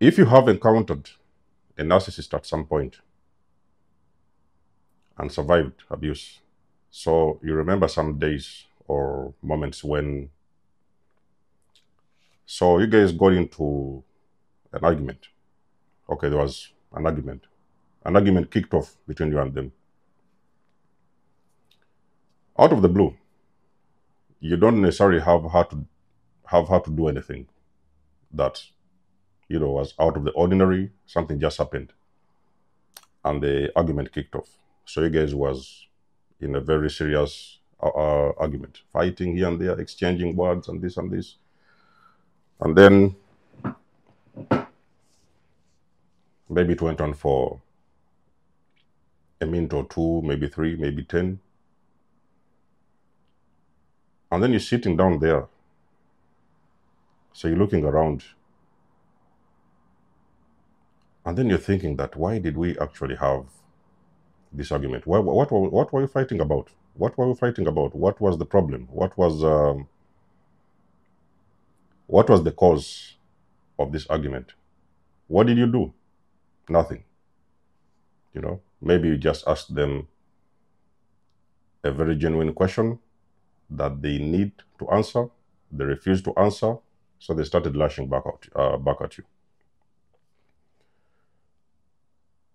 If you have encountered a narcissist at some point and survived abuse, so you remember some days or moments when, so you guys got into an argument. Okay, there was an argument. An argument kicked off between you and them. Out of the blue, you don't necessarily have to do anything that was out of the ordinary. Something just happened, and the argument kicked off. So you guys was in a very serious argument, fighting here and there, exchanging words and this and this, and then maybe it went on for a minute or two, maybe 3, maybe 10, and then you're sitting down there. So you're looking around, and then you're thinking that why did we actually have this argument? What were you fighting about? What were we fighting about? What was the problem? What was the cause of this argument? What did you do? Nothing. Maybe you just asked them a very genuine question that they need to answer. They refused to answer, so they started lashing back at you.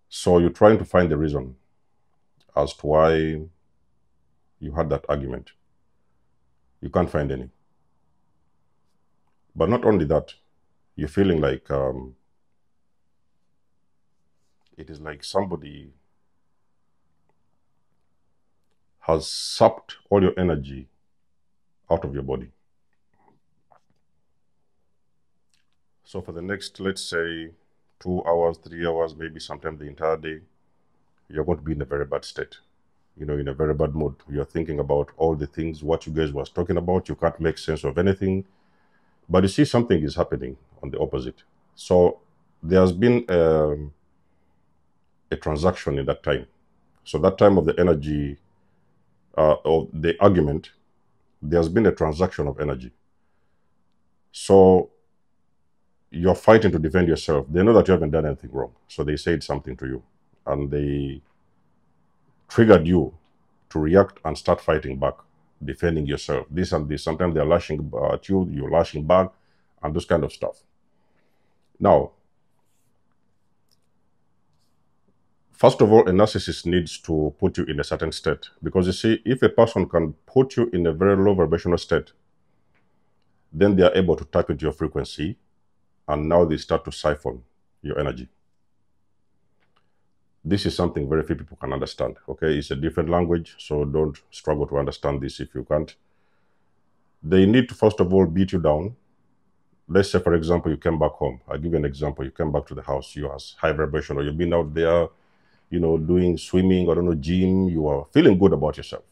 So you're trying to find the reason as to why you had that argument. You can't find any. But not only that, you're feeling like it is like somebody has sucked all your energy out of your body. So for the next, let's say, 2 hours, 3 hours, maybe sometime the entire day, you're going to be in a very bad state. In a very bad mood. You're thinking about all the things, what you guys was talking about. You can't make sense of anything. But you see something is happening on the opposite. So there has been a transaction in that time. So that time of the energy, of the argument, there's been a transaction of energy. So you're fighting to defend yourself. They know that you haven't done anything wrong. So they said something to you. And they triggered you to react and start fighting back, defending yourself. This and this. Sometimes they're lashing at you, you're lashing back, and this kind of stuff. Now, first of all, a narcissist needs to put you in a certain state. Because you see, if a person can put you in a very low vibrational state, then they are able to tap into your frequency, and now they start to siphon your energy. This is something very few people can understand, okay? It's a different language, so don't struggle to understand this if you can't. They need to, first of all, beat you down. Let's say, for example, you came back home. I'll give you an example. You came back to the house, you have high vibration, or you've been out there, doing swimming, gym, you are feeling good about yourself.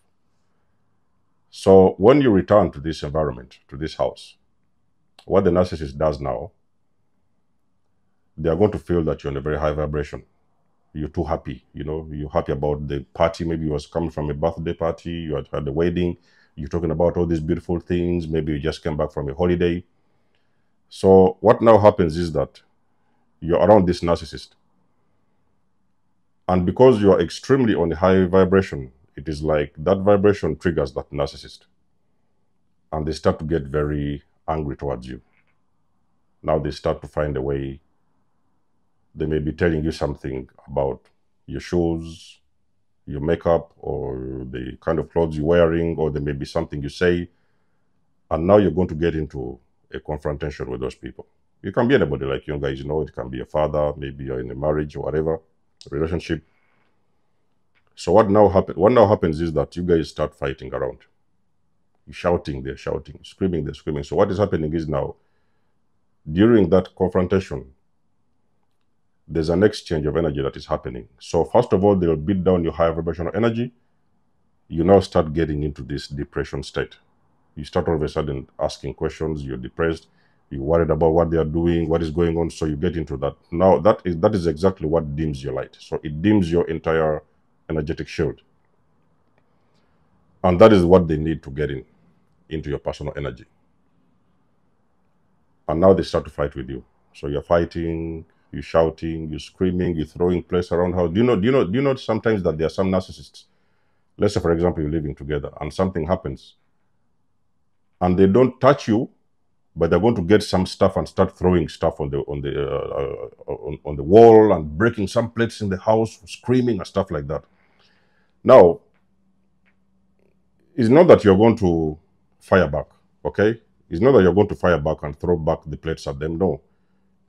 So when you return to this environment, to this house, what the narcissist does now, they are going to feel that you're in a very high vibration. You're too happy, you're happy about the party. Maybe you was coming from a birthday party, you had a wedding, you're talking about all these beautiful things. Maybe you just came back from a holiday. So what now happens is that you're around this narcissist. And because you are extremely on a high vibration, it is like that vibration triggers that narcissist. And they start to get very angry towards you. Now they start to find a way. They may be telling you something about your shoes, your makeup, or the kind of clothes you're wearing, or there may be something you say. And now you're going to get into a confrontation with those people. You can be anybody, like you guys know. It can be a father, maybe you're in a marriage or whatever, relationship. So what now happens is that you guys start fighting around. You're shouting, they're shouting, screaming, they're screaming. So what is happening is now, during that confrontation, there's an exchange of energy that is happening. So first of all, they'll beat down your high vibrational energy. You now start getting into this depression state. You start all of a sudden asking questions. You're depressed. You're worried about what they are doing, what is going on. So you get into that. Now that is exactly what dims your light. So it dims your entire energetic shield. And that is what they need to get into your personal energy. And now they start to fight with you. So you're fighting, you're shouting, you're screaming, you're throwing plates around house. Do you know sometimes that there are some narcissists? Let's say, for example, you're living together and something happens and they don't touch you, but they're going to get some stuff and start throwing stuff on the wall and breaking some plates in the house, screaming and stuff like that. Now, it's not that you're going to fire back, okay? It's not that you're going to fire back and throw back the plates at them. No,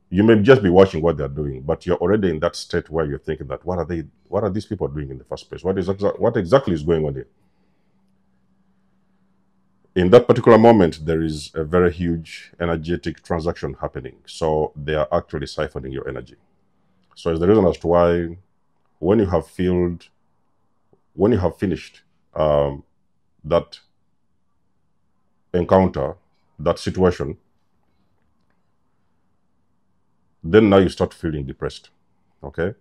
you may just be watching what they're doing, but you're already in that state where you're thinking that what are these people doing in the first place? What exactly is going on here? In that particular moment, there is a very huge energetic transaction happening. So they are actually siphoning your energy. So it's the reason as to why when you have finished that encounter, that situation, then now you start feeling depressed, okay?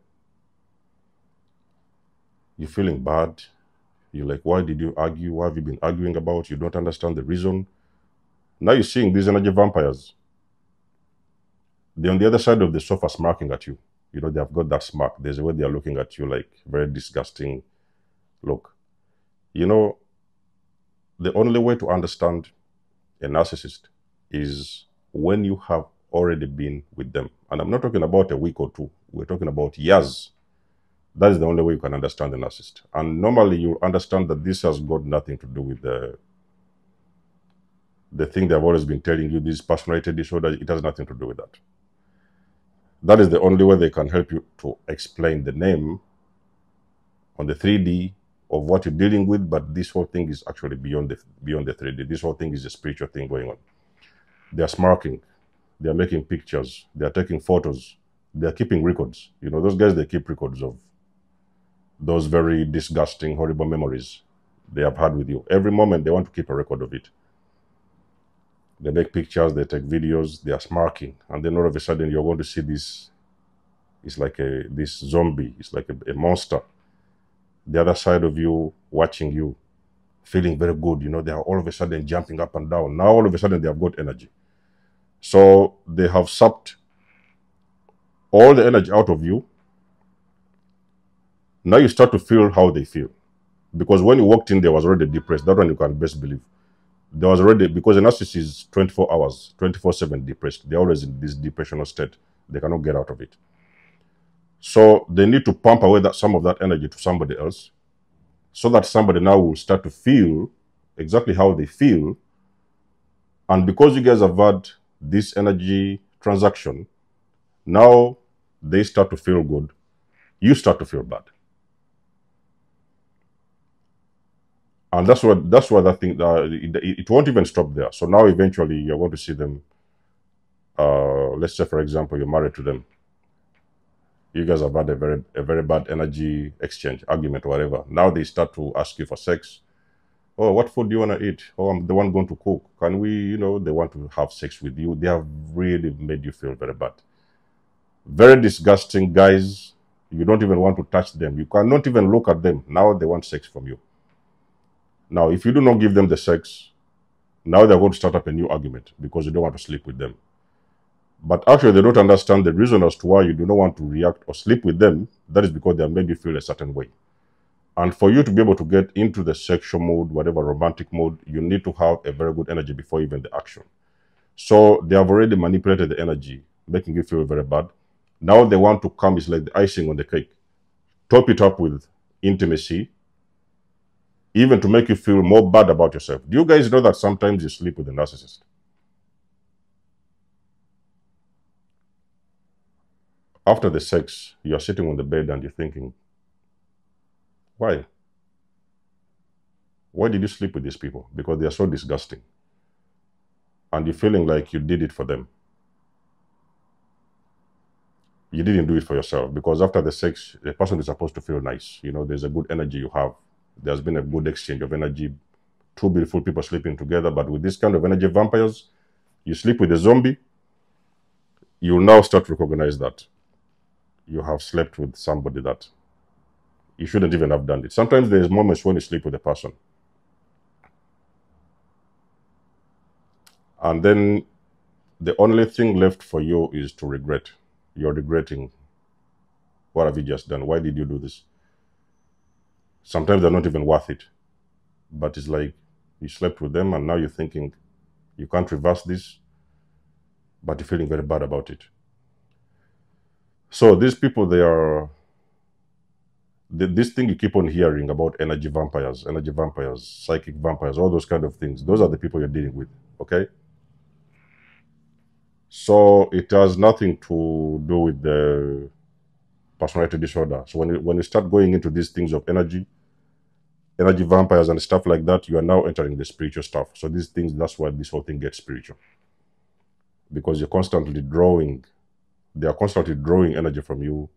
You're feeling bad. You're like, why did you argue? What have you been arguing about? You don't understand the reason. Now you're seeing these energy vampires. They're on the other side of the sofa smirking at you. You know, they have got that smirk. There's a way they're looking at you like very disgusting look. You know, the only way to understand a narcissist is when you have already been with them. And I'm not talking about a week or two. We're talking about years. That is the only way you can understand the narcissist. And normally you understand that this has got nothing to do with the thing they've always been telling you, this personality disorder. It has nothing to do with that. That is the only way they can help you to explain the name on the 3D of what you're dealing with, but this whole thing is actually beyond the 3D. This whole thing is a spiritual thing going on. They are smirking, they are making pictures, they are taking photos, they are keeping records. You know, those guys, they keep records of those very disgusting, horrible memories they have had with you. Every moment they want to keep a record of it. They make pictures, they take videos, they are smirking, and then all of a sudden you're going to see this. It's like this zombie. It's like a monster. The other side of you, watching you, feeling very good. You know, they are all of a sudden jumping up and down. Now all of a sudden they have got energy. So they have sucked all the energy out of you. Now you start to feel how they feel. Because when you walked in, they was already depressed. That one you can best believe. There was already, because a narcissist is 24 hours, 24/7 depressed. They're always in this depressional state. They cannot get out of it. So they need to pump away some of that energy to somebody else, so that somebody now will start to feel exactly how they feel. And because you guys have had this energy transaction, now they start to feel good. You start to feel bad. And that's what I think, it won't even stop there. So now eventually you're going to see them, let's say, for example, you're married to them. You guys have had a very bad energy exchange, argument, or whatever. Now they start to ask you for sex. Oh, what food do you want to eat? Oh, I'm the one going to cook. Can we, you know, they want to have sex with you. They have really made you feel very bad. Very disgusting guys. You don't even want to touch them. You cannot even look at them. Now they want sex from you. Now, if you do not give them the sex, now they're going to start up a new argument because you don't want to sleep with them. But actually, they don't understand the reason as to why you do not want to react or sleep with them. That is because they have made you feel a certain way. And for you to be able to get into the sexual mode, whatever romantic mode, you need to have a very good energy before even the action. So they have already manipulated the energy, making you feel very bad. Now they want to come, it's like the icing on the cake. Top it up with intimacy, even to make you feel more bad about yourself. Do you guys know that sometimes you sleep with a narcissist? After the sex, you're sitting on the bed and you're thinking, why? Why did you sleep with these people? Because they are so disgusting. And you're feeling like you did it for them. You didn't do it for yourself, because after the sex, the person is supposed to feel nice. You know, there's a good energy you have. There's been a good exchange of energy. Two beautiful people sleeping together. But with this kind of energy vampires, you sleep with a zombie, you will now start to recognize that you have slept with somebody that you shouldn't even have done it. Sometimes there's moments when you sleep with a person, and then The only thing left for you is to regret. You're regretting. What have you just done? Why did you do this? Sometimes they're not even worth it. But it's like you slept with them and now you're thinking you can't reverse this, but you're feeling very bad about it. So these people, they are this thing you keep on hearing about energy vampires, psychic vampires, all those kind of things. Those are the people you're dealing with, okay? So it has nothing to do with the personality disorder. So when you start going into these things of energy vampires and stuff like that, you are now entering the spiritual stuff. So these things, that's why this whole thing gets spiritual. Because you're constantly drawing, they are constantly drawing energy from you.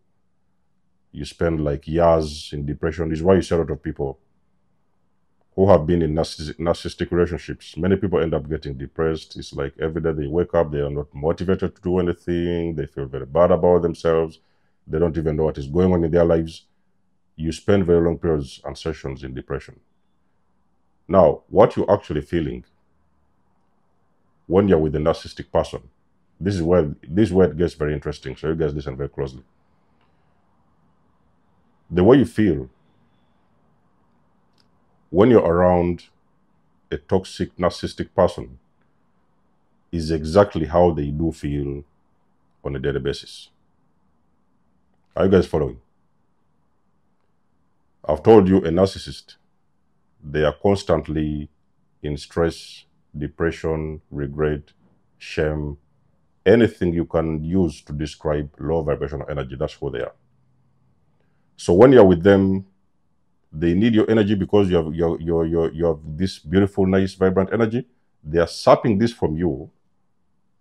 You spend like years in depression. This is why you see a lot of people who have been in narcissistic relationships. Many people end up getting depressed. It's like every day they wake up, they are not motivated to do anything. They feel very bad about themselves. They don't even know what is going on in their lives. You spend very long periods and sessions in depression. Now, what you're actually feeling when you're with a narcissistic person, this is where it gets very interesting. So you guys listen very closely. The way you feel when you're around a toxic narcissistic person is exactly how they do feel on a daily basis. Are you guys following? I've told you a narcissist, they are constantly in stress, depression, regret, shame, anything you can use to describe low vibrational energy, that's who they are. So when you're with them, they need your energy because you have this beautiful, nice, vibrant energy. They are sapping this from you,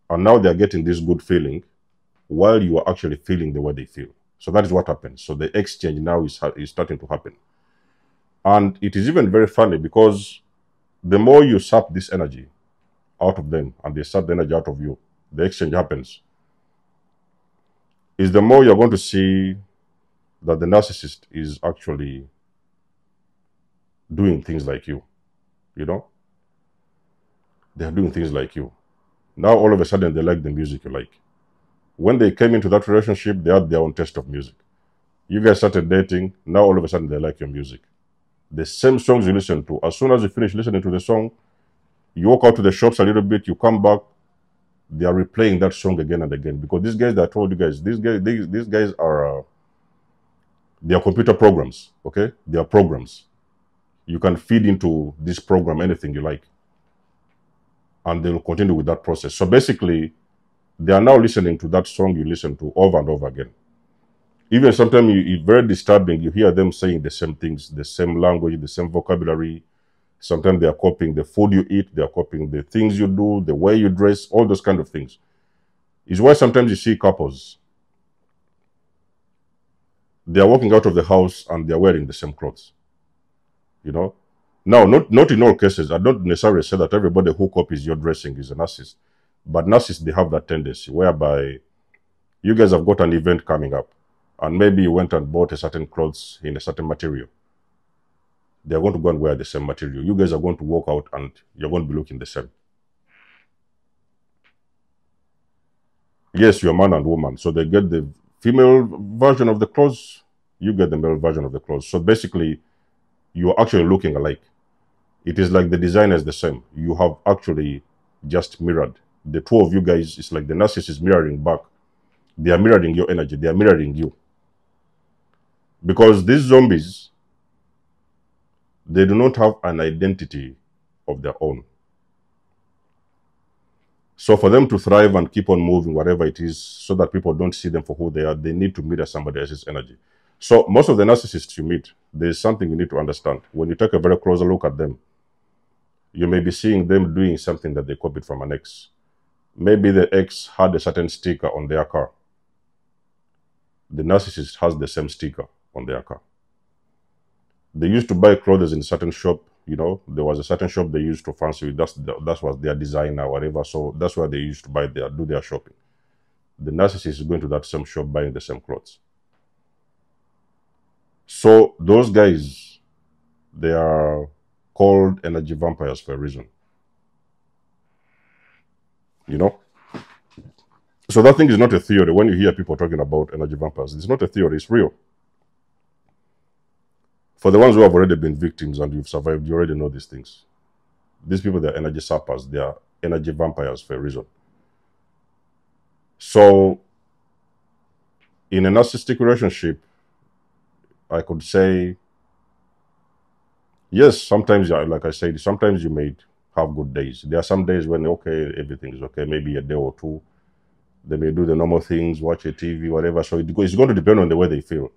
and now they are getting this good feeling while you are actually feeling the way they feel. So that is what happens. So the exchange now is starting to happen. And it is even very funny because the more you sap this energy out of them and they sap the energy out of you, the exchange happens, is the more you're going to see that the narcissist is actually doing things like you, you know? They're doing things like you. Now all of a sudden they like the music you like. When they came into that relationship, they had their own taste of music. You guys started dating, now all of a sudden they like your music. The same songs you listen to, as soon as you finish listening to the song, you walk out to the shops a little bit, you come back, they are replaying that song again and again. Because these guys that I told you guys, these guys are, they are computer programs, okay? They are programs. You can feed into this program anything you like. And they will continue with that process. So basically, they are now listening to that song you listen to over and over again. Even sometimes it's very disturbing. You hear them saying the same things, the same language, the same vocabulary. Sometimes they are copying the food you eat. They are copying the things you do, the way you dress, all those kind of things. It's why sometimes you see couples. They are walking out of the house and they are wearing the same clothes. You know? Now, not in all cases. I don't necessarily say that everybody who copies your dressing is a narcissist. But narcissists, they have that tendency whereby you guys have got an event coming up. And maybe you went and bought a certain clothes in a certain material. They're going to go and wear the same material. You guys are going to walk out and you're going to be looking the same. Yes, you're man and woman. So they get the female version of the clothes. You get the male version of the clothes. So basically, you're actually looking alike. It is like the design is the same. You have actually just mirrored. The two of you guys, it's like the narcissist is mirroring back. They are mirroring your energy. They are mirroring you. Because these zombies, they do not have an identity of their own. So for them to thrive and keep on moving, whatever it is, so that people don't see them for who they are, they need to mirror somebody else's energy. So most of the narcissists you meet, there's something you need to understand. When you take a very closer look at them, you may be seeing them doing something that they copied from an ex. Maybe the ex had a certain sticker on their car. The narcissist has the same sticker on their car. They used to buy clothes in a certain shop. You know, there was a certain shop they used to fancy. That was their designer, whatever. So that's where they used to do their shopping. The narcissist is going to that same shop buying the same clothes. So those guys, they are called energy vampires for a reason. You know? So that thing is not a theory. When you hear people talking about energy vampires, it's not a theory, it's real. For the ones who have already been victims and you've survived, you already know these things. These people, they're energy sappers. They are energy vampires for a reason. So, in a narcissistic relationship, I could say, yes, sometimes, like I said, sometimes you may have good days. There are some days when, okay, everything is okay, maybe a day or two. They may do the normal things, watch a TV, whatever. So it's going to depend on the way they feel.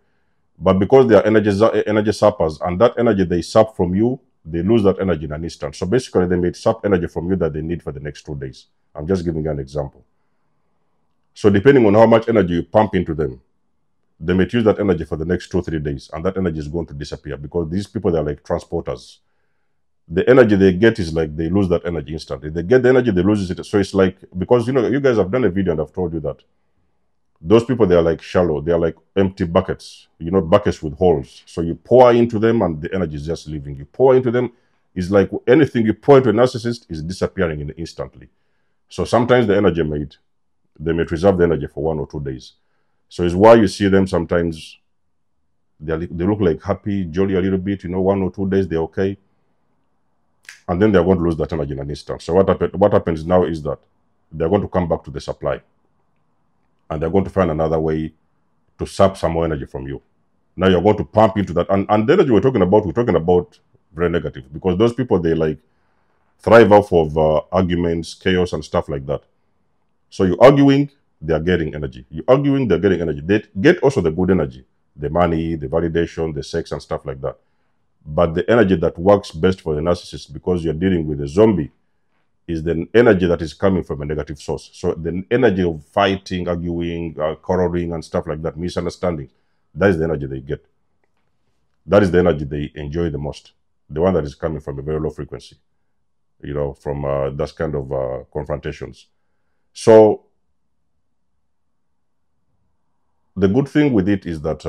But because they are energy sappers, and that energy they sap from you, they lose that energy in an instant. So basically, they may sap energy from you that they need for the next 2 days. I'm just giving you an example. So depending on how much energy you pump into them, they may use that energy for the next 2-3 days, and that energy is going to disappear because these people, they're like transporters. The energy they get is like they lose that energy instantly. They get the energy, they lose it. So it's like, because you guys have done a video and I've told you that those people, they are like shallow. They are like empty buckets, buckets with holes. So you pour into them and the energy is just leaving. You pour into them, it's like anything you pour into a narcissist is disappearing instantly. So sometimes the energy they may reserve the energy for 1 or 2 days. So it's why you see them sometimes, they look like happy, jolly a little bit, 1 or 2 days, they're okay. And then they're going to lose that energy in an instant. So what happens now is that they're going to come back to the supply. And they're going to find another way to sap some more energy from you. Now you're going to pump into that. And the energy we're talking about very negative. Because those people, they like thrive off of arguments, chaos, and stuff like that. So you're arguing, they're getting energy. You're arguing, they're getting energy. They get also the good energy. The money, the validation, the sex, and stuff like that. But the energy that works best for the narcissist, because you're dealing with a zombie, is the energy that is coming from a negative source. So the energy of fighting, arguing, quarreling, and stuff like that, misunderstanding, that is the energy they get. That is the energy they enjoy the most. The one that is coming from a very low frequency, from that kind of confrontations. So the good thing with it is that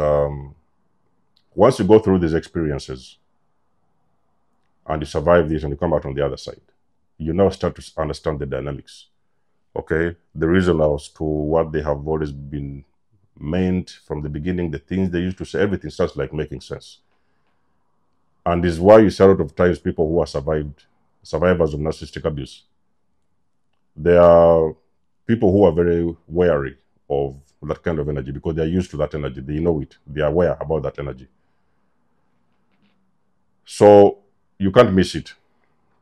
once you go through these experiences and you survive this and you come out on the other side, you now start to understand the dynamics, okay? The reason as to what they have always been meant from the beginning, the things they used to say, everything starts like making sense. And this is why you see a lot of times people who are survivors of narcissistic abuse, they are people who are very wary of that kind of energy because they are used to that energy. They know it. They are aware about that energy. So you can't miss it.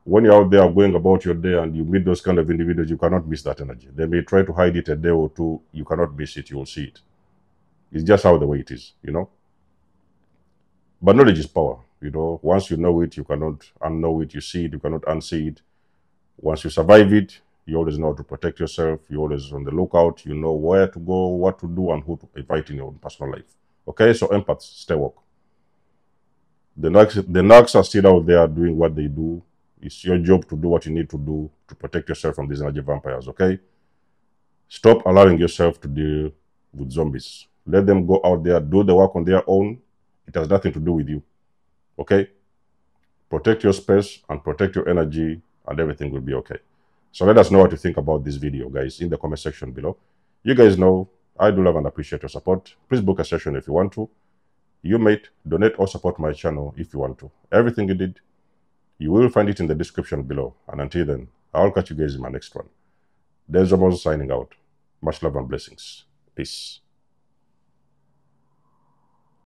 When you're out there going about your day and you meet those kind of individuals, you cannot miss that energy. They may try to hide it a day or two. You cannot miss it. You will see it. It's just how the way it is, But knowledge is power, Once you know it, you cannot unknow it. You see it, you cannot unsee it. Once you survive it, you always know how to protect yourself. You're always on the lookout. You know where to go, what to do, and who to invite in your own personal life. Okay, so empaths, stay woke. The narcs are still out there doing what they do. It's your job to do what you need to do to protect yourself from these energy vampires, okay? Stop allowing yourself to deal with zombies. Let them go out there, do the work on their own. It has nothing to do with you, okay? Protect your space and protect your energy and everything will be okay. So let us know what you think about this video, guys, in the comment section below. You guys know I do love and appreciate your support. Please book a session if you want to. You may donate or support my channel if you want to. Everything you did, you will find it in the description below. And until then, I'll catch you guys in my next one. There's Zomozo signing out. Much love and blessings. Peace.